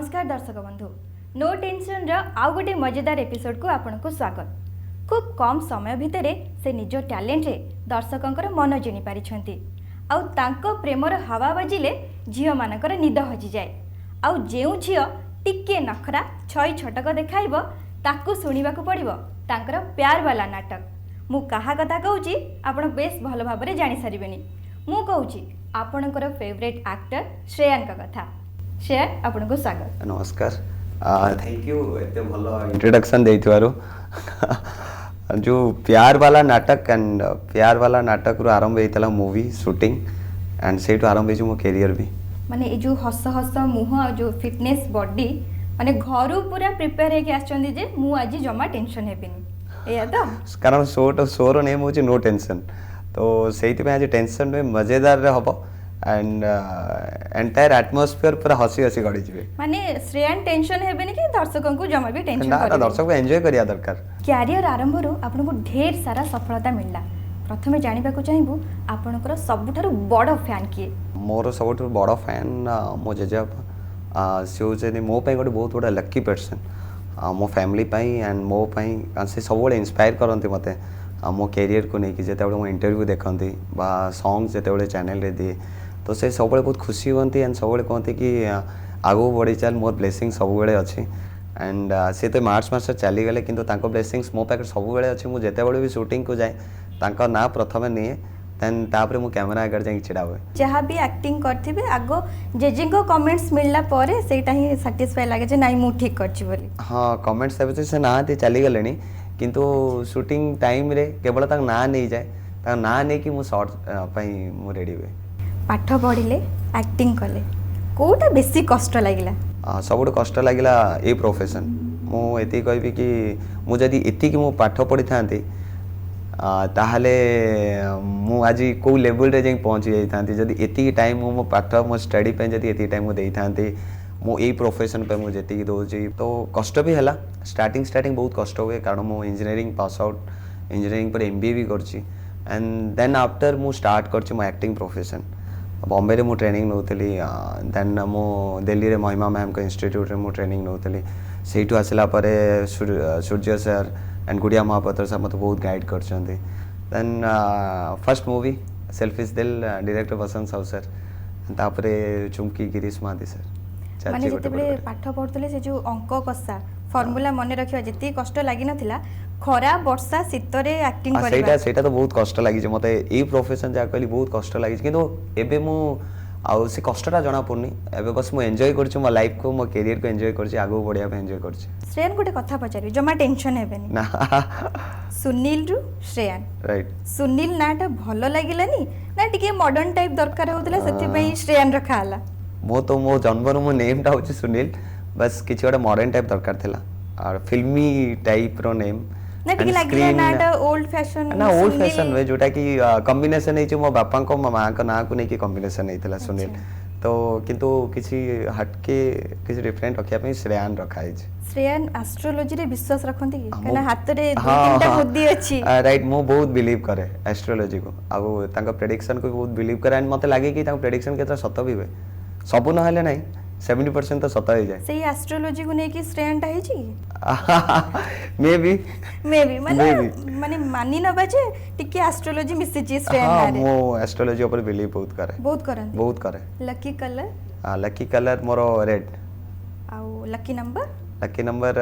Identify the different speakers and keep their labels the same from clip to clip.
Speaker 1: नमस्कार दर्शक बंधु नो टेंशन रो आउ गोटे मजेदार एपिसोड को आपन को स्वागत। खूब कम समय भितर से निज टैलेंट रे दर्शकों मन जिणी पारिछंती आउ तांको प्रेमर हवा बाजिले झियो मानकर निद हजि जाए आउ जेउ झियो टिके नखरा छई छटक देखाइबो ताकू सुनिबाकू पड़िबो तांकर प्यार वाला नाटक। मु कहा कथा कहूची आपण बेस भल भाबरे जानि सारिबेनी। मु कहूची आपणकर फेवरेट एक्टर श्रेयान का कथा। श्रेया आपन को स्वागत।
Speaker 2: नमस्कार, थैंक यू एते भलो इंट्रोडक्शन देइथिवारो। जो प्यार वाला नाटक रो आरंभ हेतला मूवी शूटिंग एंड सेटु आरंभ हेजु मो करियर भी
Speaker 1: माने ए जो हस हस मुह जो फिटनेस बॉडी माने घरु पूरा प्रिपेयर हे के आछंदी जे मु आज जमा टेंशन हेबिनी एया तो
Speaker 2: कारण शोर नेम होची नो टेंशन, तो सेति पे आज टेंशन में मजेदार रे हबो एंड एंटायर एटमॉस्फेयर पूरा हसी हसी गडी जिवे।
Speaker 1: माने श्रेयान टेंशन हेबेनी कि दर्शकों को जमा भी टेंशन
Speaker 2: ना दर्शक को एन्जॉय करिया दरकार।
Speaker 1: कैरियर आरंभ रो आपन को ढेर सारा सफलता मिलला। प्रथमे जानिबा को चाहिबु आपनकर सबुठारु बड़ फैन किए?
Speaker 2: मोर सबुठारु बड़ फैन मो जेजा से मो पे गोटे बहुत बड़ा लकी पर्सन मो फैमिली पाई एंड मो पाई से सब इंस्पायर करते मते मो कैरियर को लेकिन जिते मो इंटरव्यू देखती सॉन्ग जिते चैनल रे दिए तो से सब बहुत खुशी होती एंड सब कहते कि आगू बढ़ी चल मोर ब्लेसिंग सब अच्छी एंड से तो मार्च मास चली गले किंतु तांको ब्लेसिंग्स मो पाखे सब अच्छी मुझे जिते भी शूटिंग को जाए तांको ना प्रथम निए देन तापर मु कैमरा आगे जाई छिड़ा हुए
Speaker 1: जहाँ भी एक्टिंग करथिबे आगो जेजिंग को कमेंट्स मिलला परे सेटा ही सैटिस्फाई लागे जे नाइ मु ठीक करछि बोली।
Speaker 2: हां कमेंट्स एबे से ना चली गलेनी किंतु शूटिंग टाइम रे केवल ताक ना नहीं जाए ताक ना नहीं कि मु शॉर्ट पई मु रेडी हुए।
Speaker 1: पाठ पढ़िले एक्टिंग कले कोटा बेसी कष्ट लागिला?
Speaker 2: सबुठ कष्ट लागिला ए प्रोफेशन मु एति कहबी कि मु जदी एति कि मु पाठ पढ़ी थांती ताहले मु आज को लेवल रे जाई पहुंची जाई थांती जदी एति टाइम मु पाठ मो स्टडी पे जदी एति टाइम मु देई थांती मु ए प्रोफेशन पे मु जेति दोची तो कष्ट भी हला। स्टार्टिंग बहुत कष्ट हुए कारण मु इंजीनियरिंग पास आउट इंजीनियरिंग पर एमबीए भी करची एंड देन आफ्टर मु स्टार्ट करची मो एक्टिंग प्रोफेशन। बॉम्बे रे मु ट्रेनिंग नौतली देन मु दिल्ली रे महिमा मैम को इंस्टीट्यूट रे मु ट्रेनिंग नौतली सेठु आसला परे सूर्य सर एंड गुड़िया महापात्र सर मत बहुत गाइड करछंती। Then first movie selfish Dil director Basant Sahu sir तापरे चुमकी गिरीश महादी सर।
Speaker 1: माने जेतेबेले पाठ पढतले से जो अंक कसा फार्मूला मने रखिया जति कष्ट लागि नथिला खरा वर्षा शीतरे एक्टिंग करबा
Speaker 2: सेटा तो बहुत कष्ट लागि जे मते ए प्रोफेशन जा कहली बहुत कष्ट लागि किंतु एबे मु आउ से कष्टटा जणा पड़नी एबे बस मु एन्जॉय करछु मो लाइफ को मो करियर को एन्जॉय करछु आगो बढ़िया पे एन्जॉय करछु।
Speaker 1: श्रेयान गोटे कथा पचारि जमा टेंशन हेबेनी
Speaker 2: ना
Speaker 1: सुनील रु श्रेयान
Speaker 2: राइट
Speaker 1: सुनील नाटा भलो लागिलानी ना टिके मॉडर्न टाइप दरकार होतला सेति पई श्रेयान रखा हला?
Speaker 2: मो जन्मर मो नेम टा होची सुनील बस किछि गोटे मॉडर्न टाइप दरकार थिला और फिल्मी टाइप रो नेम
Speaker 1: ना टिके लागिला नाटा ओल्ड फैशन
Speaker 2: ना ओल्ड फैशन वे जोटा कि कॉम्बिनेशन है मो बापा को मां को ना को नहीं कि कॉम्बिनेशन हेतला सुनील तो किंतु किछि हटके किछि डिफरेंट रखिया पे श्रेयान रखा है।
Speaker 1: श्रेयान एस्ट्रोलॉजी रे विश्वास रखंती कि कना हाथ रे दो तीनटा बुद्धि अछि राइट
Speaker 2: मो बहुत बिलीव करे एस्ट्रोलॉजी को आगो तांका प्रेडिक्शन को बहुत बिलीव करे एंड मते लागे कि तांका प्रेडिक्शन केतरा सत भी होय सब न हले नहीं 70% तो सत हो जाए सही
Speaker 1: एस्ट्रोलॉजी को नहीं कि श्रेयान टा है जी
Speaker 2: मे बी
Speaker 1: माने मानी न बाजे टिके एस्ट्रोलॉजी मिसे जी श्रेयान
Speaker 2: हां मो एस्ट्रोलॉजी ऊपर बिलीव बहुत करे। लकी कलर मोर रेड
Speaker 1: आउ लकी नंबर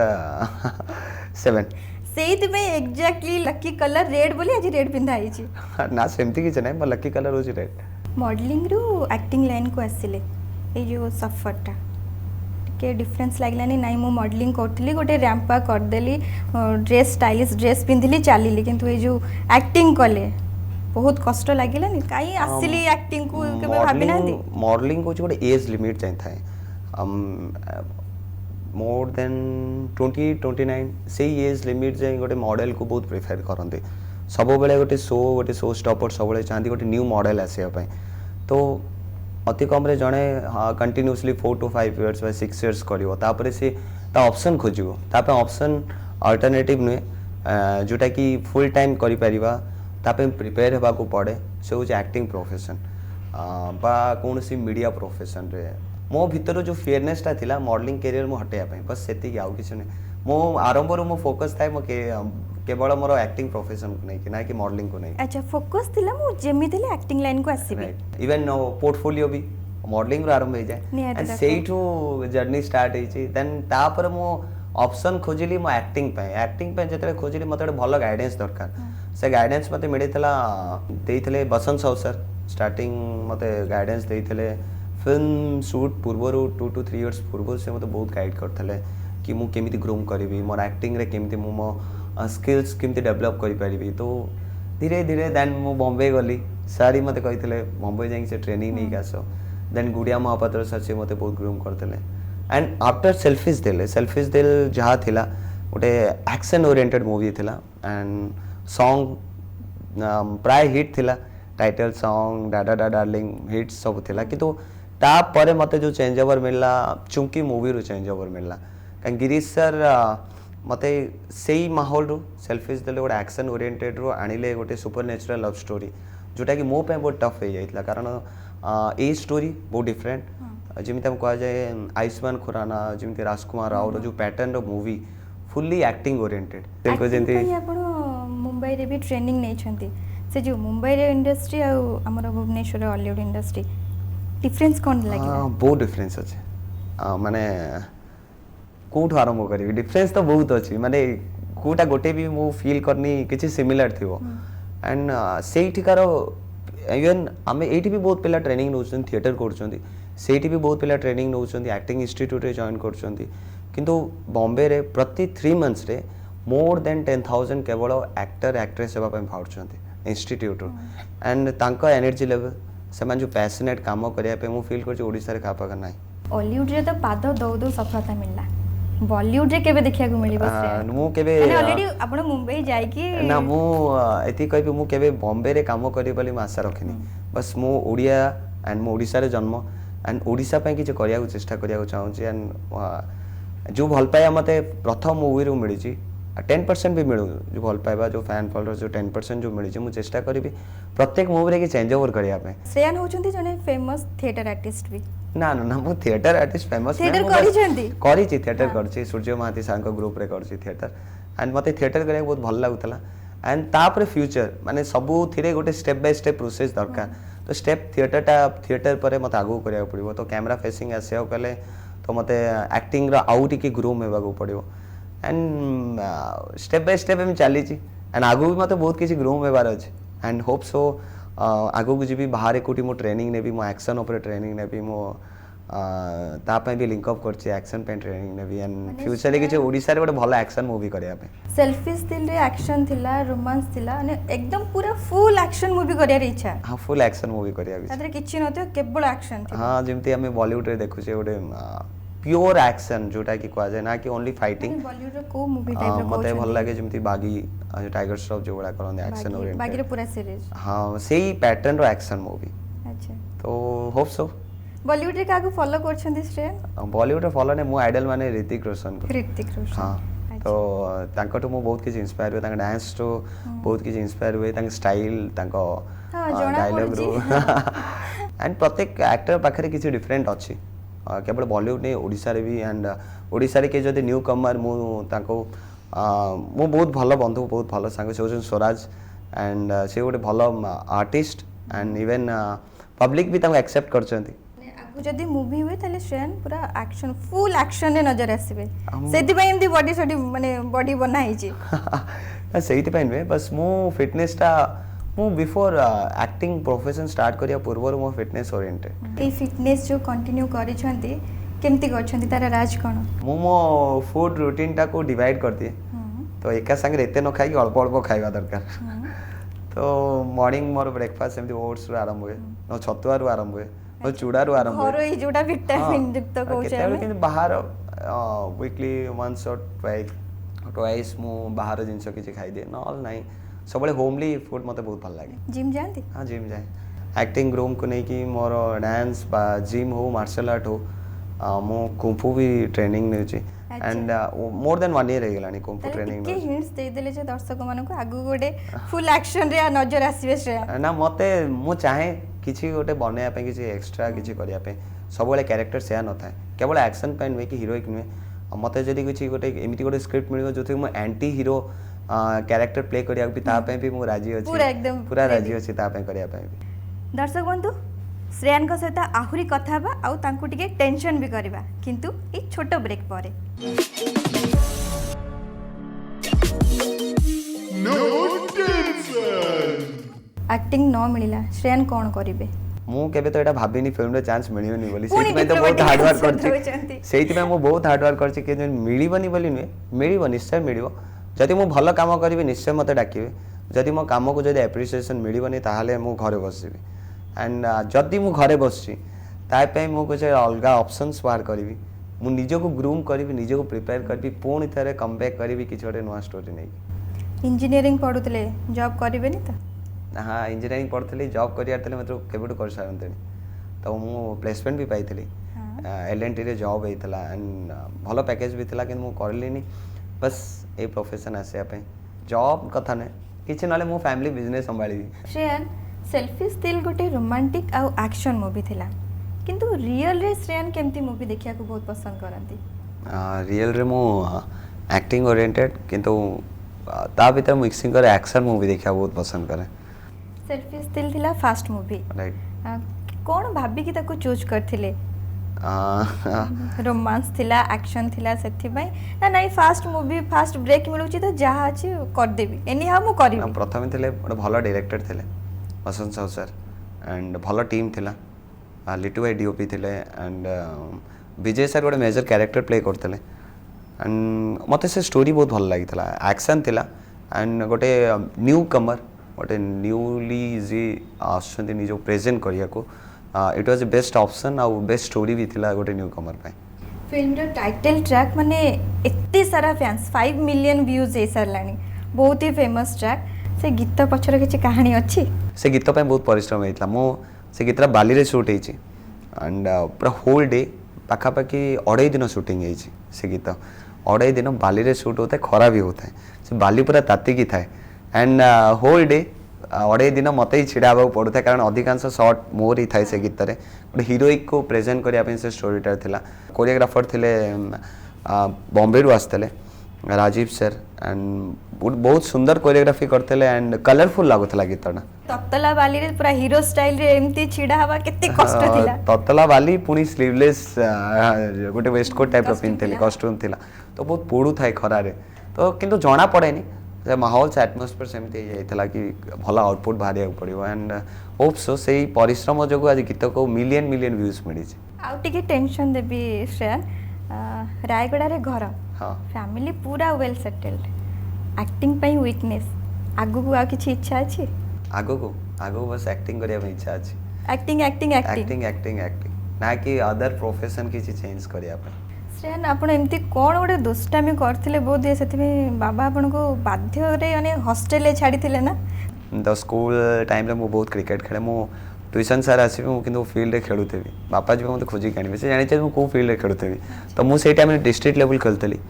Speaker 2: 7
Speaker 1: सेइत में एग्जैक्टली लकी कलर रेड बोली आज रेड पिंधा आइ छी
Speaker 2: ना सेमती किछ नै मो लकी कलर होची रेड।
Speaker 1: मॉडलिंग रु एक्टिंग लाइन को आसिले ए जो सफरटा के डिफरेंस लागलानी नाइ मो मॉडलिंग करथली गोटे रैंपा कर देली ड्रेस स्टाइलिश ड्रेस पिंधली चालीली किंतु ए जो एक्टिंग कले बहुत कष्ट लागिलानी काई आसिली एक्टिंग को केबे भाबी नांदी?
Speaker 2: मॉडलिंग को गोटे एज लिमिट चाहि थाए मोर देन 20-29 से एज लिमिट जाए गोटे मॉडल को बहुत प्रिफर करते सब बेले गोटे शो स्टॉपर सब चाहती गोटे न्यू मॉडल आसिया पई तो अति कम रे जणे कंटिन्यूअसली 4 to 5 इयर्स बा 6 इयर्स करिवो तापरे से ता ऑप्शन खोजिवो तापे ऑप्शन अल्टरनेटिव नुए जोटा कि फुल टाइम करि परिबा तापे प्रिपेयर हेबा को पड़े से हो एक्टिंग प्रोफेशन बा कोनसी मीडिया प्रोफेशन रे मो भितर जो फियरनेसटा थिला मॉडलिंग करियर मु हटेया पई बस सेति आउ किछ नै मो आरंभ मो फोकस थाए मो केवल मोर एक्टिंग प्रोफेशन को नै कि ना कि मॉडलिंग को नै
Speaker 1: अच्छा फोकस थिला मु जेमिति एक्टिंग लाइन को आसीबे
Speaker 2: इवन पोर्टफोलियो भी मॉडलिंग रो आरंभ हो जाए एंड सेइठो जर्नी स्टार्ट होई छी देन तापर मो ऑप्शन खोजिली मो एक्टिंग पे जतरे खोजिली मते भलो गाइडेंस दरकार से गाइडेंस मते मिलितला देइथले बसंत साहू सर स्टार्टिंग मते गाइडेंस देइथले फिल्म शूट पूर्वरु 2 to 3 इयर्स पूर्व से मते बहुत गाइड करथले कि मु केमिति ग्रोम करबी मोर एक्टिंग रे केमिति मु मो स्किल्स केमिति डेवलप करि परिबी तो धीरे धीरे देन मु बॉम्बे गली सारी मते कहितले बॉम्बे जाई से ट्रेनिंग नै कासो देन गुड़िया महापात्र सर से मते बहुत ग्रोम करथले एंड आफ्टर सेल्फिश दिल जहाँ थिला गोटे एक्शन ओरिएंटेड मूवी थिला एंड सॉन्ग प्राय हिट थिला टाइटल सॉन्ग डाडा डा डार्लिंग हिट सब थिला किंतु ता परे मते जो चेंज ओवर मिलला चुंकी मूवी रो चेंज ओवर मिलला कान गिरीश सर मते सेही माहौल रो सेल्फिश दिल गोटे एक्शन ओरिएंटेड रो आनिले गोटे सुपर नेचुरल लव स्टोरी जोटा कि मो पे बहुत टफ हो जाइतला कारण ए स्टोरी बहुत डिफरेंट जमीती कह जाए आयुष्मान खुराना जमी राजकुमार राव जो पैटर्न रो movie fully acting oriented
Speaker 1: Mumbai रे भी ट्रेनिंग नहीं छंती से जो मुंबई रे इंडस्ट्री आ हमर भुवनेश्वर हॉलीवुड इंडस्ट्री डिफरेंस कोन लागे
Speaker 2: बहुत डिफरेंस अछि माने कोठ आरंभ करी डिफरेंस तो बहुत अछि माने कोटा गोटे भी मु फील करनी किछि सिमिलर थिवो एंड सेठिकार इवन आमे एठी भी बहुत पिला ट्रेनिंग नउछन थिएटर करछंती सेठी भी बहुत पिला ट्रेनिंग नउछंती एक्टिंग इंस्टीट्यूट रे जॉइन करछंती किंतु बॉम्बे रे प्रति 3 मंथ्स रे मोर देन 10,000 केवल एक्टर एक्ट्रेस सेवा पे भाउछंती इंस्टीट्यूट एंड तांका एनर्जी लेवल से जो पैशनेट काम करिया पे मु फील करछ ओडिसा रे खापा का नाही
Speaker 1: हॉलीवुड रे तो पाद दौ दौ सफलता मिलला बॉलीवुड रे केबे देखिया को मिली बस
Speaker 2: मु केबे
Speaker 1: माने ऑलरेडी आपण मुंबई जाई कि
Speaker 2: ना मु एती कहबी मु केबे बॉम्बे रे काम करी बोली म आशा रखिनी बस मु ओडिया एंड मु ओडिसा रे जन्म एंड ओडिसा पे किछ करिया को चेष्टा करिया को चाहू छी एंड जो भल पाया मते प्रथम मूवी रो मिली छी 10% भी मिलू जो भल पाइबा जो फैन फॉलोअर्स जो 10% जो मिली छी मु चेष्टा करिबी प्रत्येक मूवी रे कि चेंज ओवर करिया पे
Speaker 1: श्रेयान होचंती जने फेमस थिएटर आर्टिस्ट भी
Speaker 2: ना ना ना मु थिएटर आर्टिस्ट फेमस
Speaker 1: थिएटर करी छी
Speaker 2: थिएटर करछि सूर्य महाती सांको ग्रुप रे करछि थिएटर एंड मते थिएटर करिया बहुत भल लागुतला एंड तापर फ्यूचर माने सबु थिरे गोटे स्टेप बाय स्टेप प्रोसेस दरकार तो स्टेप थिएटर पर मत आगू करिया पड़िबो तो कैमरा फेसिंग आसे कले तो मते एक्टिंग रा आउ टिके ग्रूम हेबा को पड़िबो एंड स्टेप बाय स्टेप हम चली छी एंड आगू भी मते बहुत किछि ग्रूम हेबार अछि एंड होप सो आगू को जीबी बाहर कोटी मो ट्रेनिंग नेबी मो एक्शन ऊपर ट्रेनिंग नेबी मो ता पे भी लिंक अप करछि एक्शन पे ट्रेनिंग नेबी एंड फ्यूचर रे किछि ओडिसा रे गोटे भलो एक्शन मूवी करिया पे
Speaker 1: सेल्फिश दिल रे एक्शन थिला रोमांस थिला ने एकदम पूरा फुल एक्शन मूवी करिया रे इच्छा
Speaker 2: हां फुल एक्शन मूवी करिया भी
Speaker 1: तादरे किछि नथियो केवल एक्शन थी
Speaker 2: हां जेमती हमें बॉलीवुड रे देखु छे गोटे प्योर एक्शन जोटा कि कह जाए ना कि ओनली फाइटिंग
Speaker 1: बॉलीवुड रे को मूवी टाइप रो
Speaker 2: मते भल लागे जेमती बागी टाइगर श्रॉफ जो बड़ा करन एक्शन ओरिएंटेड
Speaker 1: बागी रे पूरा सीरीज
Speaker 2: हां सेही पैटर्न रो एक्शन मूवी
Speaker 1: अच्छा
Speaker 2: तो होप सो
Speaker 1: बॉलीवुड रे कागु फॉलो करछंती श्रेया
Speaker 2: बॉलीवुड रे फॉलो ने मो आइडल माने ऋतिक रोशन को हां तो तांकटो मो बहुत किछ इंस्पायर हुए तांका डांस तो बहुत किछ इंस्पायर हुए तांका स्टाइल तांका डायलॉग रो एंड प्रत्येक एक्टर पाखरे किछ डिफरेंट अछि केवल बॉलीवुड नहीं ओडिसा रे भी एंड ओडिसा रे के जदि न्यू कमर मु तांको मो बहुत भलो बंधु बहुत भलो संग से स्वराज एंड से गोटे भलो आर्टिस्ट एंड इवन पब्लिक भी तांको एक्सेप्ट करछंती
Speaker 1: आगु जदि मूवी हुए ताले श्रेयन पूरा एक्शन फुल एक्शन रे नजर आसीबे सेति पय एमदी बॉडी सडी माने बॉडी बनाई छी
Speaker 2: सेति पय नुए बस मो फिटनेस ता मु बिफोर एक्टिंग प्रोफेशन स्टार्ट करिया पूर्व मो फिटनेस ओरिएंटेड
Speaker 1: ए फिटनेस जो कंटिन्यू करि छंती केमती करछंती तारा राज कोन
Speaker 2: मो फूड रूटीन टा को डिवाइड कर दिए तो एका संग रेते न खाई अल्प अल्प खाइबा दरकार तो मॉर्निंग मोर ब्रेकफास्ट एमती ओट्स रो आरंभ हुए न छतुआ रो आरंभ हुए न चूड़ा रो आरंभ हुए
Speaker 1: घर ए जोटा विटामिन युक्त कहू छै
Speaker 2: केते बाहर वीकली वंस और ट्वाइस मु बाहर जिंस किछि खाइ दे नॉल नाही सबले होमली फूड मते बहुत भल लागे
Speaker 1: जिम जानती
Speaker 2: हां जिम जाए एक्टिंग ग्रोम को नहीं कि मोर डांस बा जिम हो मार्शल आर्ट हो मो कुंफू भी ट्रेनिंग ने छी एंड मोर देन 1 ईयर हे गेलानी कुंफू ट्रेनिंग
Speaker 1: के हिंट्स दे देले जे दर्शक मानको को आगु गोटे फुल एक्शन रे नजर आसीबे श्रेया
Speaker 2: ना मते मु चाहे किछि गोटे बनाया पे किछि एक्स्ट्रा किछि करिया पे सब क्यारेक्टर सेया न था केवल एक्शन पे नुहे कि हिरोइक नुहे मत जदि किसी गोटे एमती गोटे स्क्रिप्ट मिल जो मुझे एंटी हिरो क्यारेक्टर प्ले करिया भी मु राजी अच्छी पूरा राजी अच्छी करने
Speaker 1: दर्शक बंधु श्रेयान सहित आहुरी कथा आउ तांकु टिके टेंशन भी करवा किंतु एक छोट ब्रेक पर एक्टिंग न मिलला श्रेयान कौन करिवे
Speaker 2: मु केबे तो एटा भाबिनी फिल्म रे चांस मिलियोनी बोली सेति में तो बहुत हार्ड वर्क करछि सेति में मु बहुत हार्ड वर्क करछि के मिलिबनी बोली नुहे मिलिबो निश्चय मिलिबो जदि मु भलो काम करिवे निश्चय मते डाकिबे जदि मो काम को जदि एप्रिसिएशन मिलिबनी ताहाले मु घरे बसिबी एंड जदि मु घरे बसछि ताइ पे मु कुछ अलगा ऑप्शंस बाहर करिवि मु निजो को ग्रूम करिवि निजो को प्रिपेयर करबी पुणी थरे कम बैक करिवि किछ गोटे नवा स्टोरी नै
Speaker 1: इंजीनियरिंग पढुतले जॉब करिवेनी त
Speaker 2: हाँ इंजीनियरिंग पढ़ी जॉब कर मतलब केबुटू कर सारते तो मु प्लेसमेंट भी पाई एल&टी रे जॉब होता एंड भल पैकेज भी था कि करलिनी बस ये प्रोफेशन आसिया जॉब कथा ना किसी ना मो फैमिली बिजनेस संभाली
Speaker 1: श्रेयान सेल्फिश दिल गोटे रोमांटिक आउ एक्शन मूवी थिला किंतु रियल रे श्रेयान केमती मूवी देखिया को बहुत पसंद करंती
Speaker 2: रियल रे मो एक्टिंग ओरिएंटेड किंतु ता भीतर मिक्सिंग कर एक्शन मूवी देखिया बहुत पसंद करे
Speaker 1: सेल्फिश दिल थिला फास्ट मूवी
Speaker 2: राइट
Speaker 1: कौन भाभी की ताको चूज करथिले रोमांस थिला एक्शन थिला सेथि भाई ना नहीं फास्ट मूवी फास्ट ब्रेक मिलुची तो जहा अछि कर देबी एनी हाउ मु करी
Speaker 2: प्रथम थिले बड़ भलो डायरेक्टर थिले वसंत साहू सर एंड भलो टीम थिला लिटू भाई डीओपी थिले एंड विजय सर गोटे मेजर कैरेक्टर प्ले करथिले एंड मते से स्टोरी बहुत भल लागि थिला एक्शन थिला एंड गोटे न्यू कमर गोटे न्यूली जी आसुँच निज प्रेजेंट करिया को इट वाज बेस्ट ऑप्शन आउ बेस्ट स्टोरी भी थिला गोटे न्यू कमर पे
Speaker 1: फिल्म रो टाइटल ट्रैक माने एत्ते सारा फैंस 5 मिलियन व्यूज ए सरलानी बहुत ही फेमस ट्रैक से गीत पछर किछि कहानी अछि
Speaker 2: से गीत पे बहुत परिश्रम हेतला मो से गीतरा बाली रे शूट हेछि एंड पूरा होल डे पाखा पाखी 2.5 दिन शूटिंग हेछि से गीत 2.5 दिन बाली रे शूट होता है खरा भी होता है से बाली पूरा ताती की थाए एंड होल डे 2.5 दिन मत ही छिड़ा पड़ू था कारण अधिकांश शॉट मोर ही थाए से गीत रे गोटे हिरोइक को प्रेजेंट करने से स्टोरीटा थिला कोरियोग्राफर थिले बॉम्बे रु आसते राजीव सर एंड बहुत सुंदर कोरियोग्राफी करते एंड कलरफुल लगुला गीतटा
Speaker 1: ततला बाली रे पूरा हीरो स्टाइल रे एमती छिड़ा हवा केते कष्ट थिला
Speaker 2: ततला बाली पुनी स्लीवलेस गोटे वेस्ट कोट टाइप ऑफ पिनथली कॉस्ट्यूम थिला तो बहुत पोड़ू थाए खरा रे तो किंतु जणा पड़ेनी माहौल से एटमोस्फियर सेमती होता कि भल आउटपुट बाहर पड़ो एंड होप सो से परिश्रम जो आज गीत को मिलियन मिलियन व्यूज मिली
Speaker 1: आउ टिके टेंशन देबी श्रेया रायगड़ा रे घर
Speaker 2: हाँ
Speaker 1: फैमिली पूरा वेल सेटल्ड एक्टिंग पई वीकनेस आगु को आ किछि इच्छा अछि
Speaker 2: आगो बस एक्टिंग करिया इच्छा अछि
Speaker 1: acting acting
Speaker 2: acting acting acting ना कि अदर प्रोफेशन किछि चेंज करिया
Speaker 1: श्रेयान आपण एमती कौन गोटे दुष्टामी करथिले बोध ये सेति बाबा आपण को बाध्य रे यानी हॉस्टल छाड़ी थिले ना
Speaker 2: तो स्कूल टाइम रे मु बहुत क्रिकेट खेले मु ट्यूशन सार आसीबे मु किंतु फील्ड रे खेलुथेबी बापा जी मते खोजी कानिबे से जानि छै मु को फील्ड रे खेलुथेबी तो मु से टाइम रे डिस्ट्रिक्ट लेवल खेलतली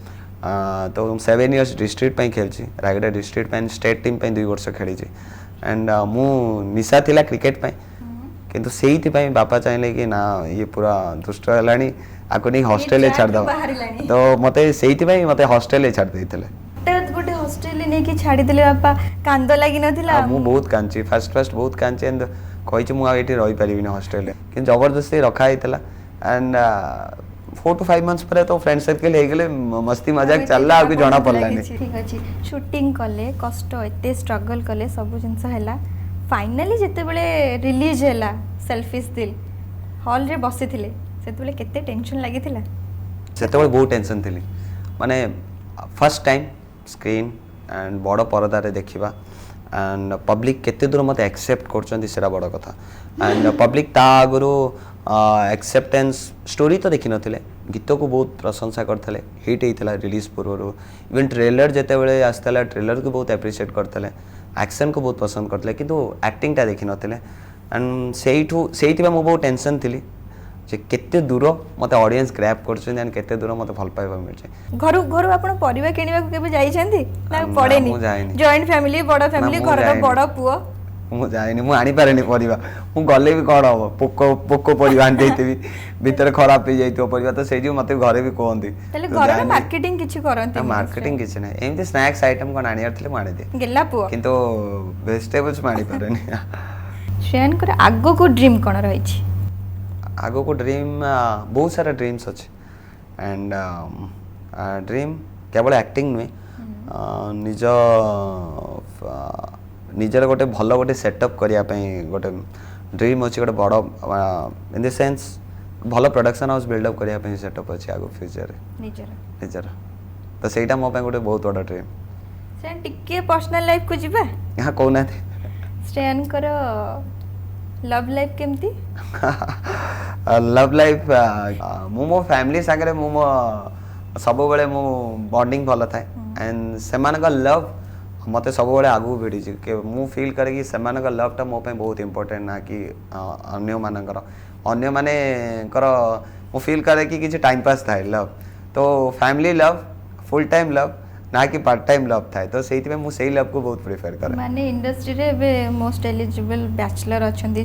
Speaker 2: तो 7 इयर्स डिस्ट्रिक्ट पई खेलची रायगड़ा डिस्ट्रिक्ट पई स्टेट टीम पई 2 वर्ष खेलीची एंड मु निशा थिला क्रिकेट पई किंतु सेहिति पई बापा चाहिले कि ना ये पूरा दुष्ट हलानी आको नहीं हॉस्टल ले छाड़ दो तो मते सेहिति पई मते हॉस्टल ले छाड़ देथिले
Speaker 1: गोटे हॉस्टल ने कि छाड़ी दिले बापा कांदो लागि नथिला
Speaker 2: मु बहुत कांची फर्स्ट बहुत कांची एंड कहि मु एठी रहि परिबिन हॉस्टल ले कि जबरदस्ती रखा हितला एंड 4 to 5 मंथ्स पर तो फ्रेंड सर्कल हे गेले मस्ती मजाक चलला आ कि जणा पड़लानी
Speaker 1: ठीक अछि शूटिंग कले कष्ट एते स्ट्रगल कले सब जिंस हैला फाइनली जते बेले रिलीज हैला सेल्फिश दिल हॉल रे बसी थिले सेते बेले केते टेंशन लागि थिला
Speaker 2: सेते बेले बहुत टेंशन थिली माने फर्स्ट टाइम स्क्रीन एंड बड़ परदा रे देखिबा एंड पब्लिक केते दूर मते एक्सेप्ट करचंती सेरा बड़ कथा एंड पब्लिक ता आगरो एक्सेप्टेंस स्टोरी तो देखि नथिले गीत को बहुत प्रशंसा करथले हिट हेतला रिलीज पूर्व इवन ट्रेलर जते बेले आस्तला ट्रेलर को बहुत एप्रिशिएट करथले एक्शन को बहुत पसंद करथले किंतु एक्टिंग ता देखि नथिले एंड सेइथिबा मो बहुत टेंशन थिली जे केते दूर मते ऑडियंस ग्रैब करछन एंड केते दूर मते भल पाइबा मिलछे
Speaker 1: घर आपण परिवा किनिबा को केबे जाई छंती ना पड़ेनी जॉइंट फैमिली बड़ा फैमिली घर रो बड़ा पुओ
Speaker 2: ମୁଁ ଯାଏନି, ମୁଁ ଆଣିପାରେନି ପରିବା। ମୁଁ ଗଲେ ବି କ'ଣ ହବ, ପୋକ ପରିବା ଆଣି ଦେଇଥିବି, ଭିତରେ ଖରାପ ହେଇଯାଇଥିବ ପରିବା, ତ ସେଇ ଯୋଗୁଁ ମୋତେ ଘରେ ବି କୁହନ୍ତି
Speaker 1: ତାହେଲେ ଘରର ମାର୍କେଟିଂ କିଛି କରନ୍ତି?
Speaker 2: ମାର୍କେଟିଂ କିଛି ନାହିଁ, ଏମିତି ସ୍ନାକ୍ସ ଆଇଟମ୍ କ'ଣ ଆଣିବାର ଥିଲେ ମୁଁ ଆଣିଦିଏ,
Speaker 1: ଗେଲା ପୁଅ।
Speaker 2: କିନ୍ତୁ ଭେଜିଟେବଲ୍ସ ମୁଁ ଆଣିପାରେନି।
Speaker 1: ଶ୍ରେୟାନଙ୍କର ଆଗକୁ ଡ୍ରିମ୍ କ'ଣ ରହିଛି?
Speaker 2: ଆଗକୁ ଡ୍ରିମ୍ ବହୁତ ସାରା ଡ୍ରିମ୍ସ ଅଛି। ଆଣ୍ଡ ଡ୍ରିମ୍ କେବଳ ଆକ୍ଟିଂ ନୁହେଁ, ନିଜର ଗୋଟେ ଭଲ ଗୋଟେ ସେଟଅପ୍ କରିବା ପାଇଁ ଗୋଟେ ଡ୍ରିମ୍ ଅଛି, ଗୋଟେ ବଡ଼ ଇନ୍ ଦି ସେନ୍ସ ଭଲ ପ୍ରଡକ୍ସନ୍ ହାଉସ୍ ବିଲ୍ଡଅପ୍ କରିବା ପାଇଁ ସେଟଅପ୍ ଅଛି ଆଗକୁ ଫ୍ୟୁଚରରେ ନିଜର। ତ ସେଇଟା ମୋ ପାଇଁ ଗୋଟେ ବହୁତ ବଡ଼ ଡ୍ରିମ୍।
Speaker 1: ଶ୍ରେୟାନ ଟିକେ ପର୍ସନାଲ ଲାଇଫକୁ ଯିବା।
Speaker 2: ହଁ କହୁନାହାନ୍ତି।
Speaker 1: ଶ୍ରେୟାନଙ୍କର ଲଭ୍ ଲାଇଫ୍ କେମିତି?
Speaker 2: ଲଭ୍ ଲାଇଫ୍ ମୁଁ ମୋ ଫ୍ୟାମିଲି ସାଙ୍ଗରେ ମୁଁ ମୋ ସବୁବେଳେ ମୁଁ ବଣ୍ଡିଙ୍ଗ ଭଲ ଥାଏ। ଆଣ୍ଡ ସେମାନଙ୍କ ଲଭ୍ ମୋତେ ସବୁବେଳେ ଆଗକୁ ଭିଡ଼ିଛି। ମୁଁ ଫିଲ୍ କରେ କି ସେମାନଙ୍କ ଲଭ୍ଟା ମୋ ପାଇଁ ବହୁତ ଇମ୍ପୋର୍ଟାଣ୍ଟ, ନା କି ଅନ୍ୟମାନଙ୍କର ମୁଁ ଫିଲ୍ କରେ କି କିଛି ଟାଇମ୍ ପାସ୍ ଥାଏ ଲଭ୍। ତ family love, full time love, ନା କି ପାର୍ଟ ଟାଇମ୍ ଲଭ୍ ଥାଏ। ତ ସେଇଥିପାଇଁ ମୁଁ ସେଇ ଲଭ୍କୁ ବହୁତ ପ୍ରିଫର କରେ।
Speaker 1: ମାନେ ଇଣ୍ଡଷ୍ଟ୍ରିରେ ଏବେ ମୋଷ୍ଟ ଏଲିଜିବଲ୍ ବ୍ୟାଚଲର ଅଛନ୍ତି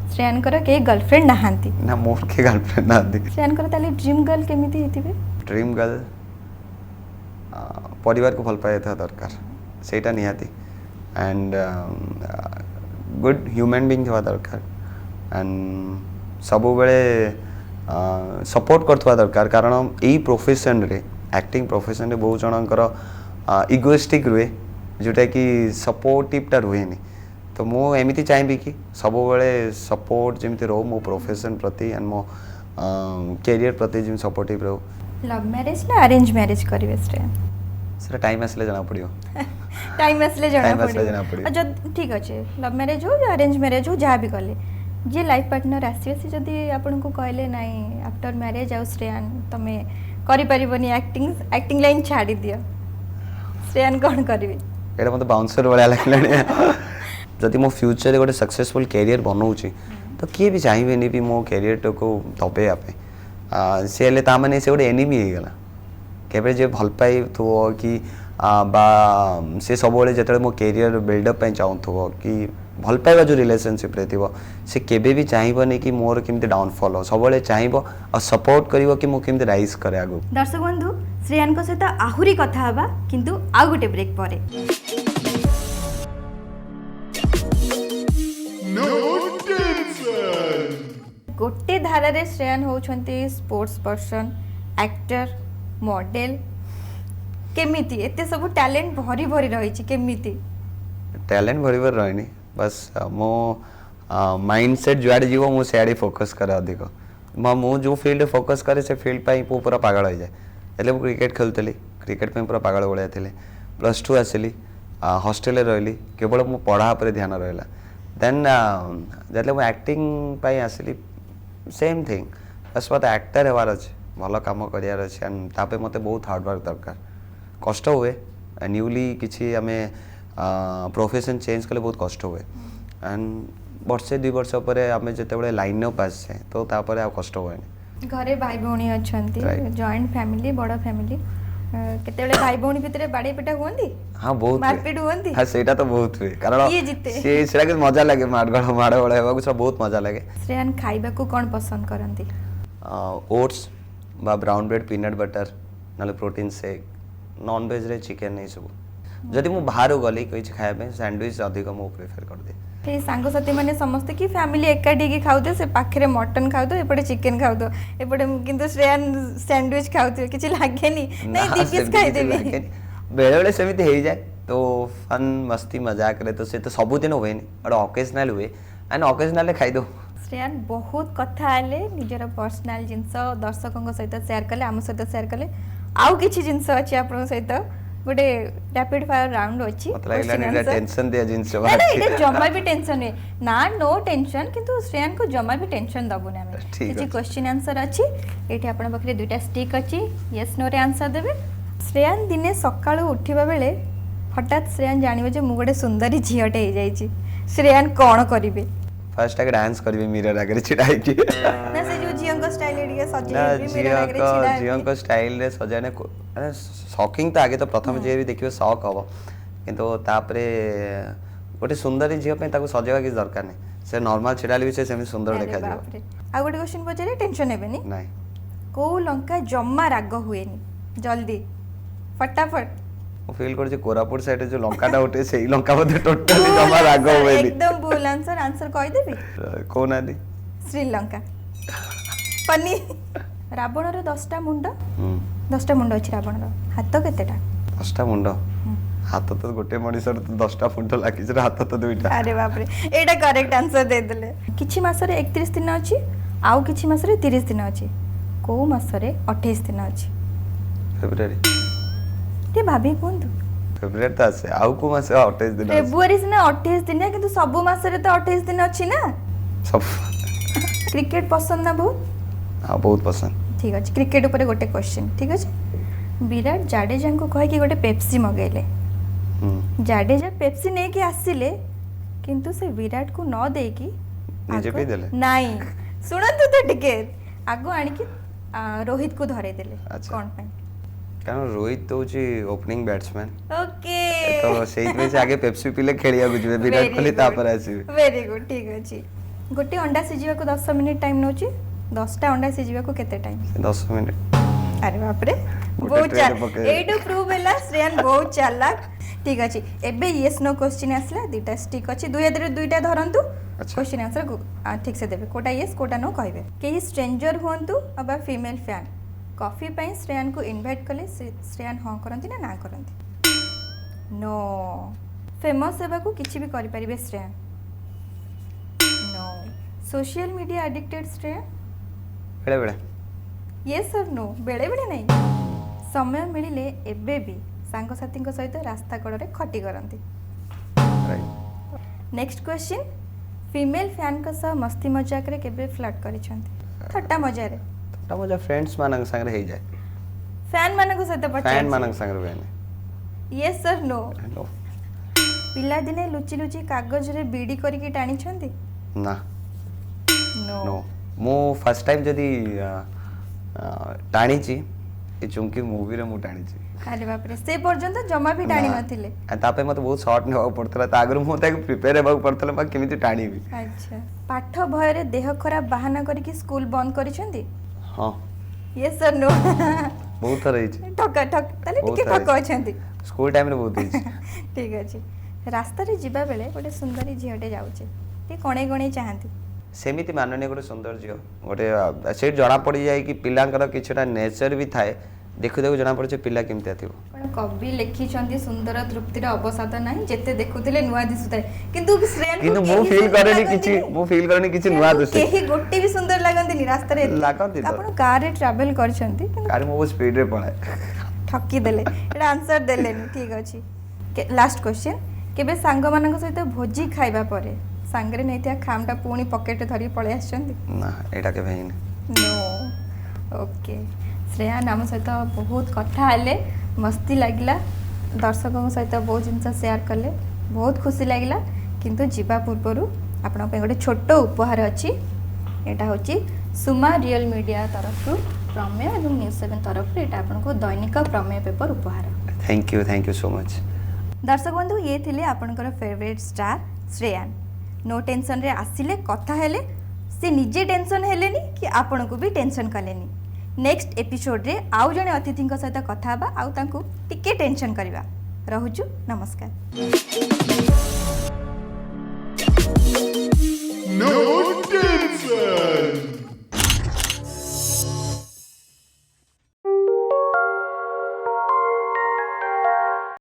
Speaker 1: ଶ୍ରେୟାନଙ୍କର କେହି ଗର୍ଲଫ୍ରେଣ୍ଡ ନାହାନ୍ତି?
Speaker 2: ନା, ମୋର କେହି ଗର୍ଲଫ୍ରେଣ୍ଡ ନାହାନ୍ତି।
Speaker 1: ଶ୍ରେୟାନଙ୍କର ତାହେଲେ ଡ୍ରିମ୍ ଗର୍ଲ କେମିତି ହେଇଥିବେ?
Speaker 2: ଡ୍ରିମ୍ ଗର୍ଲ ପରିବାରକୁ ଭଲ ପାଇବା ଦରକାର, ସେଇଟା ନିହାତି। ଆଣ୍ଡ ଗୁଡ୍ ହ୍ୟୁମାନ୍ ବିଙ୍ଗ ଥିବା ଦରକାର। ଆଣ୍ଡ ସବୁବେଳେ ସପୋର୍ଟ କରୁଥିବା ଦରକାର, କାରଣ ଏଇ ପ୍ରୋଫେସନ୍ରେ, ଆକ୍ଟିଂ ପ୍ରୋଫେସନ୍ରେ ବହୁତ ଜଣଙ୍କର ଇଗୋଇଷ୍ଟିକ୍ ରୁହେ, ଯେଉଁଟାକି ସପୋର୍ଟିଭଟା ରୁହେନି। ତ ମୁଁ ଏମିତି ଚାହିଁବି କି ସବୁବେଳେ ସପୋର୍ଟ ଯେମିତି ରହୁ ମୋ ପ୍ରୋଫେସନ୍ ପ୍ରତି, ଆଣ୍ଡ ମୋ କ୍ୟାରିୟର ପ୍ରତି ଯେମିତି ସପୋର୍ଟିଭ୍ ରହୁ।
Speaker 1: ଲଭ୍ ମ୍ୟାରେଜ୍ ନା ଆରେଞ୍ଜ ମ୍ୟାରେଜ୍ କରିବେ ଶ୍ରେୟାନ?
Speaker 2: ସେଟା ଟାଇମ୍ ଆସିଲେ ଜଣାପଡ଼ିବ।
Speaker 1: ଟାଇମ୍ ଆସିଲେ ଜଣାପଡ଼ିବ। ଯଦି ଠିକ୍ ଅଛି, ଲଭ୍ ମ୍ୟାରେଜ୍ ହଉ ଆରେଞ୍ଜ ମ୍ୟାରେଜ୍ ହଉ, ଯାହା ବି କଲେ ଯିଏ ଲାଇଫ୍ ପାର୍ଟନର୍ ଆସିବେ, ସେ ଯଦି ଆପଣଙ୍କୁ କହିଲେ ନାଇଁ ଆଫ୍ଟର ମ୍ୟାରେଜ୍ ଆଉ ଶ୍ରେୟାନ ତମେ କରିପାରିବନି, ଆକ୍ଟିଂ ଲାଇନ୍ ଛାଡ଼ିଦିଅ, ଶ୍ରେୟାନ କ'ଣ କରିବେ?
Speaker 2: ଏଇଟା ମୋତେ ବାଉନ୍ସର ଭଳିଆ ଲାଗିଲାଣି। ଯଦି ମୋ ଫ୍ୟୁଚରରେ ଗୋଟେ ସକ୍ସେସଫୁଲ୍ କ୍ୟାରିୟର ବନଉଛି, ତ କିଏ ବି ଚାହିଁବେନି ବି ମୋ କ୍ୟାରିୟରଟାକୁ ଦବେଇବା ପାଇଁ। ସେ ହେଲେ ତା'ମାନେ ସେ ଗୋଟେ ଏନିମି ହେଇଗଲା। କେବେ ଯେ ଭଲ ପାଇଥିବ କି ବା ସେ ସବୁବେଳେ ଯେତେବେଳେ ମୋ କ୍ୟାରିୟର ବିଲ୍ଡଅପ୍ ପାଇଁ ଚାହୁଁଥିବ କି ଭଲ ପାଇବା ଯେଉଁ ରିଲେସନସିପ୍ରେ ଥିବ, ସେ କେବେ ବି ଚାହିଁବନି କି ମୋର କେମିତି ଡାଉନଫଲ୍ ହବ, ସବୁବେଳେ ଚାହିଁବ ଆଉ ସପୋର୍ଟ କରିବ କି ମୁଁ କେମିତି ରାଇଜ୍ କରେ ଆଗକୁ।
Speaker 1: ଦର୍ଶକ ବନ୍ଧୁ, ଶ୍ରେୟାନଙ୍କ ସହିତ ଆହୁରି କଥା ହେବା, କିନ୍ତୁ ଆଉ ଗୋଟେ ବ୍ରେକ୍ ପରେ। ଗୋଟେ ଧାରାରେ ଶ୍ରେୟାନ ହେଉଛନ୍ତି ସ୍ପୋର୍ଟସ୍ ପର୍ସନ, ଆକ୍ଟର, ମଡେଲ। କେମିତି ଏତେ ସବୁ ଟ୍ୟାଲେଣ୍ଟ ଭରି ଭରି ରହିଛି? କେମିତି
Speaker 2: ଟ୍ୟାଲେଣ୍ଟ ଭରି ଭରି ରହିନି, ବାସ୍ ମୋ ମାଇଣ୍ଡ ସେଟ୍ ଯୁଆଡ଼େ ଯିବ ମୁଁ ସିଆଡ଼େ ଫୋକସ୍ କରେ ଅଧିକ। ମୁଁ ଯେଉଁ ଫିଲ୍ଡରେ ଫୋକସ୍ କରେ ସେ ଫିଲ୍ଡ ପାଇଁ ମୁଁ ପୁରା ପାଗଳ ହେଇଯାଏ। ହେଲେ ମୁଁ କ୍ରିକେଟ୍ ଖେଳୁଥିଲି, କ୍ରିକେଟ୍ ପାଇଁ ପୁରା ପାଗଳ ଭଳିଆ ଥିଲି। +2 ଆସିଲି, ହଷ୍ଟେଲରେ ରହିଲି, କେବଳ ମୁଁ ପଢ଼ା ଉପରେ ଧ୍ୟାନ ରହିଲା। ଦେନ୍ ଯେତେବେଳେ ମୁଁ ଆକ୍ଟିଂ ପାଇଁ ଆସିଲି, ସେମ୍ ଥିଙ୍ଗ, ବାସ୍ ମୋତେ ଆକ୍ଟର ହେବାର ଅଛି, ଭଲ କାମ କରିବାର ଅଛି। ଆଣ୍ଡ ତା ପାଇଁ ମୋତେ ବହୁତ ହାର୍ଡ଼ୱାର୍କ ଦରକାର, କଷ୍ଟ ହୁଏ। ନ୍ୟୁଲି କିଛି ଆମେ ପ୍ରୋଫେସନ୍ ଚେଞ୍ଜ କଲେ ବହୁତ କଷ୍ଟ ହୁଏ। ଆଣ୍ଡ ବର୍ଷେ 2 ବର୍ଷ ପରେ ଆମେ ଯେତେବେଳେ ଲାଇନ୍ ଅପ୍ ଆସିଯାଏ, ତ ତାପରେ ଆଉ କଷ୍ଟ ହୁଏନି।
Speaker 1: ଘରେ ଭାଇ ଭଉଣୀ ଅଛନ୍ତି, ଜଏଣ୍ଟ ଫ୍ୟାମିଲି, ବଡ଼ ଫ୍ୟାମିଲି, କେତେବେଳେ ଭାଇ ଭଉଣୀ ଭିତରେ ବାଡ଼େଇ ପିଟା ହୁଅନ୍ତି?
Speaker 2: ହଁ, ବହୁତ
Speaker 1: ମାରପିଟ ହୁଅନ୍ତି?
Speaker 2: ହଁ, ସେଇଟା ତ ବହୁତ ହୁଏ, କାରଣ ସେଇଟା କିନ୍ତୁ ମଜା ଲାଗେ, ମାଡ଼ଗୋଳ ହେବାକୁ ସେଟା ବହୁତ ମଜା ଲାଗେ।
Speaker 1: ଶ୍ରେୟାନ ଖାଇବାକୁ କ'ଣ ପସନ୍ଦ କରନ୍ତି?
Speaker 2: ଓଟ୍ସ ବା ବ୍ରାଉନ୍ ବ୍ରେଡ୍, ପିନଟ୍ ବଟର୍, ନହେଲେ ପ୍ରୋଟିନ୍ ସେକ୍, ନନ୍ଭେଜ୍ରେ ଚିକେନ୍, ଏଇସବୁ। ଯଦି ମୁଁ ବାହାରୁ ଗଲି କିଛି ଖାଇବା ପାଇଁ, ସ୍ୟାଣ୍ଡୱିଚ୍ ଅଧିକ ମୁଁ ପ୍ରିଫର କରିଦିଏ।
Speaker 1: ଏଇ ସାଙ୍ଗସାଥି ମାନେ ସମସ୍ତେ କି ଫ୍ୟାମିଲି ଏକାଠି ହେଇକି ଖାଉଥିବେ, ସେ ପାଖରେ ମଟନ୍ ଖାଉଥିବ, ଏପଟେ ଚିକେନ୍ ଖାଉଥିବ, ଏପଟେ କିନ୍ତୁ ଶ୍ରେୟାନ ସ୍ୟାଣ୍ଡୱିଚ୍ ଖାଉଥିବେ, କିଛି ଲାଗେନି? ନାଇଁ 2 ପିସ୍ ଖାଇଦେବି।
Speaker 2: ବେଳେବେଳେ ସେମିତି ହେଇଯାଏ, ତ ଫନ୍ ମସ୍ତି ମଜାକରେ, ତ ସେ ତ ସବୁଦିନ ହୁଏନି, ଗୋଟେ ଅକେଜନାଲ ହୁଏ, ଆଣ୍ଡ ଅକେଜନାଲରେ ଖାଇଦେଉ।
Speaker 1: ଶ୍ରେୟାନ ବହୁତ କଥା ହେଲେ, ନିଜର ପର୍ସନାଲ ଜିନିଷ ଦର୍ଶକଙ୍କ ସହିତ ସେୟାର କଲେ, ଆମ ସହିତ ସେୟାର କଲେ। ଆଉ କିଛି ଜିନିଷ ଅଛି ଆପଣଙ୍କ ସହିତ, ଗୋଟେ ରାପିଡ ଫାୟାର ରାଉଣ୍ଡ ଅଛି।
Speaker 2: ଟେନସନ ଦିଆ ଜିନିଷ
Speaker 1: ଏଇଟା ଜମା ବି ଟେନସନ ନୁହେଁ ନା, ନୋ ଟେନସନ, କିନ୍ତୁ ଶ୍ରେୟାନକୁ ଜମା ବି ଟେନସନ ଦବୁନି ଆମେ। କିଛି କ୍ୱେଶ୍ଚିନ୍ ଆନ୍ସର ଅଛି, ଏଇଠି ଆପଣଙ୍କ ପାଖରେ 2ଟା ଷ୍ଟିକ୍ ଅଛି, ୟେସ୍ ନୋ ରେ ଆନ୍ସର ଦେବେ। ଶ୍ରେୟାନ ଦିନେ ସକାଳୁ ଉଠିବା ବେଳେ ହଠାତ୍ ଶ୍ରେୟାନ ଜାଣିବ ଯେ ମୁଁ ଗୋଟେ ସୁନ୍ଦରୀ ଝିଅଟେ ହେଇଯାଇଛି, ଶ୍ରେୟାନ କ'ଣ କରିବେ?
Speaker 2: ଫାର୍ଷ୍ଟ ଆଗେ ଡାନ୍ସ କରିବି ମିରର ଆଗରେ ଛିଡ଼ା ହେଇକି।
Speaker 1: ନା, ସେ ଯୋଉ ଝିଅଙ୍କ ଷ୍ଟାଇଲରେ ଟିକେ ସଜେଇବି, ମିରର ଆଗରେ ଛିଡ଼ା ହେବି।
Speaker 2: ଝିଅଙ୍କ ଷ୍ଟାଇଲରେ ସଜାନେ ସକିଂ ତ ଆଗେ ତ ପ୍ରଥମେ ଯିଏ ବି ଦେଖିବ ସକ୍ ହବ, କିନ୍ତୁ ତାପରେ गोटे सुंदरी झील ताको सजेवा किसी दरकार नहीं से नॉर्मल छिड़ा भी से सेमती सुंदर
Speaker 1: अरे
Speaker 2: देखा
Speaker 1: बाप रे। आ गोटे क्वेश्चन पचारे टेंशन हेबेनी
Speaker 2: नहीं
Speaker 1: को लंका जम्मा राग हुएनी जल्दी फटाफट
Speaker 2: ମୁଁ ଫିଲ୍ କରୁଛି କୋରାପୁଟ ସାଇଡରେ ଯୋଉ ଲଙ୍କାଟା ଉଠେ ସେଇ ଲଙ୍କା ବୋଧେ ଟୋଟାଲି ଜମା ରାଗ ହୁଏନି
Speaker 1: एकदम भूल आंसर आंसर कहि देबी
Speaker 2: କହୁନାହାନ୍ତି
Speaker 1: श्रीलंका पनी रावणर 10टा मुंड 10टा मुंड अछि रावणर हाथ केतेटा
Speaker 2: 10ଟା ମୁଣ୍ଡ ହାତ ତ ଗୋଟେ ମଣିଷର 10ଟା ମୁଣ୍ଡ ଲାଗିଛି ହାତ ତ ଦୁଇଟା
Speaker 1: अरे बाप रे एटा करेक्ट आंसर दे देले किछि मासरे 31 दिन अछि आउ किछि मासरे 30 दिन अछि को मासरे 28 दिन अछि
Speaker 2: ଫେବୃଆରୀ
Speaker 1: ते भाभी कोंतु
Speaker 2: ଫେବୃଆରୀ ତ ଆସେ ଆଉ କୋଉ ମାସ 28 ଦିନ ଅଛି
Speaker 1: फेब्रुआरी सिना 28 दिन है किंतु सब मासरे तो 28 दिन अछि ना
Speaker 2: ସବୁ
Speaker 1: क्रिकेट पसंद ना बहुत
Speaker 2: ହଁ ବହୁତ ପସନ୍ଦ
Speaker 1: ठीक अछि क्रिकेट ऊपर गोटे क्वेश्चन ठीक अछि विराट जाडेजा को कहे कि गोटे पेप्सी मगेले जाडेजा पेप्सी नहीं कि आसिले किंतु से विराट को न दे कि
Speaker 2: निजे पी देले
Speaker 1: नहीं सुनंतु तो टिके आगो आनी कि रोहित को धरे देले
Speaker 2: अच्छा।
Speaker 1: कोन पे
Speaker 2: କାରଣ ରୋହିତ ହେଉଛି ଓପନିଂ ବ୍ୟାଟ୍ସମ୍ୟାନ୍
Speaker 1: ओके
Speaker 2: ତ ସେଇଥିପାଇଁ ସେ ଆଗେ ପେପ୍ସି ପିଲେ ଖେଳିବାକୁ ଯିବେ ବିରାଟ କୋହଲି ତାପରେ ଆସିବେ
Speaker 1: वेरी गुड ठीक अछि गोटे अंडा सिजिवा को 10 मिनिट टाइम नउची 10टा अंडा सिजिवा को केते टाइम
Speaker 2: 10 मिनिट
Speaker 1: अरे बाप रे
Speaker 2: गोटे
Speaker 1: बहुत
Speaker 2: ट्रेन
Speaker 1: चाल
Speaker 2: पके-
Speaker 1: एटू प्रूव हैला श्रेयान बहुत चालाक ठीक अछि एबे यस नो क्वेश्चन आसला दुटा स्टिक अछि दुई हाथ रे दुईटा धरंतु
Speaker 2: अच्छा।
Speaker 1: क्वेश्चन आंसर ठीक से देबे कोटा यस कोटा नो कहबे केही स्ट्रेंजर हुंतु अबा फीमेल फैन कॉफी पई श्रेयान को इनवाइट कले श्रेयान हां करंती ना करंती नो फेमस हेबा को किछि भी करि परिबे श्रेयान नो सोशल मीडिया एडिक्टेड श्रेयान
Speaker 2: ବେଳେ ବେଳେ
Speaker 1: येस और नो बेले बेले नहीं समय मिलिले एबे भी सांग साथी सहित रास्ता कड़े खटी करती
Speaker 2: right
Speaker 1: next question female fan का सह मस्ती मजाक रे केबे फ्लर्ट करिसंती थट्टा मजा रे
Speaker 2: ता मजा फ्रेंड्स मानक संगे हे जाए
Speaker 1: फैन मानक सहित
Speaker 2: फैन
Speaker 1: पचार
Speaker 2: मानक संगे बेने
Speaker 1: येस और नो
Speaker 2: नो
Speaker 1: पिला दिने लुचि लुचि कागज रे बीड़ी करके टाणी छंती
Speaker 2: ना
Speaker 1: नो
Speaker 2: नो मो फर्स्ट टाइम जदी टाणीची ए चुंकी मूवी रे मु टाणीची
Speaker 1: अरे बाप रे से पर्यंत जमा भी टाणी नथिले
Speaker 2: तापे मते बहुत शॉर्ट नेवा पड़तला ता आगर मु ताके प्रिपेयर हेबा पड़तला बा केमिति टाणीबी
Speaker 1: अच्छा पाठ भय रे देह खराब बहाना करके स्कूल बंद करिसंती
Speaker 2: हां
Speaker 1: येस और नो
Speaker 2: बहुत थर हेची
Speaker 1: ठक ठक ताले
Speaker 2: बहुत
Speaker 1: टिके
Speaker 2: सारा
Speaker 1: ठक अछंती
Speaker 2: स्कूल टाइम रे बहुत हेची
Speaker 1: ठीक अछि रास्ता रे जिबा बेले गोटे सुंदरी झियटे जाउचे ती कोणे कोणे चाहंती
Speaker 2: सेमिति माननीय गोटे सुंदर झियो गोटे से जना पड़ी जाए कि पिलांकर किछटा नेचर भी थाए देखु देखु जना पड़े पिला केमतिया थिबो
Speaker 1: कोन कवि लेखिछंती सुंदर तृप्तिर अवसाद नाही जेते देखुथिले नुवा दिसुताय किंतु श्रेयन
Speaker 2: किंतु मु फील करनी किछि नुवा दुसे
Speaker 1: केही गोटे भी सुंदर लागंती नि रास्ता रे
Speaker 2: लागंती तो।
Speaker 1: आपण कार रे ट्रैवल करछंती किंतु
Speaker 2: कार मो स्पीड रे पळाए
Speaker 1: ठकी देले एटा आंसर देलेनी ठीक अछि लास्ट क्वेश्चन केबे सांग मानक सहित भोजी खाइबा परे सांगरे नैतिया खामटा पुणी पॉकेट धरी पळे आछंती
Speaker 2: ना एटा के भइन
Speaker 1: नो ओके श्रेया नाम सहित बहुत कथा हेले मस्ती लगिला दर्शकों सहित बहुत जिनस शेयर कले बहुत खुशी लगिला किंतु जीवा पूर्व आपण गोटे छोट उपहार अच्छी यहाँ हूँ सुमा रियल मीडिया तरफ प्रमेय और न्यूज 7 तरफ यहाँ आपको दैनिक प्रमेय पेपर उपहार
Speaker 2: थैंक यू सो मच
Speaker 1: दर्शक बंधु ये थिले आपनकर फेवरेट स्टार श्रेयान नो टेंशन रे आसिले कथा हेले से निजे टेंशन हेलेनी कि आपन को भी टेंशन कलेनी नेक्स्ट एपिसोड रे आउ जने अतिथि सहित कथा बा आउ तांकु टिके टेंशन करवा रहुचु नमस्कार।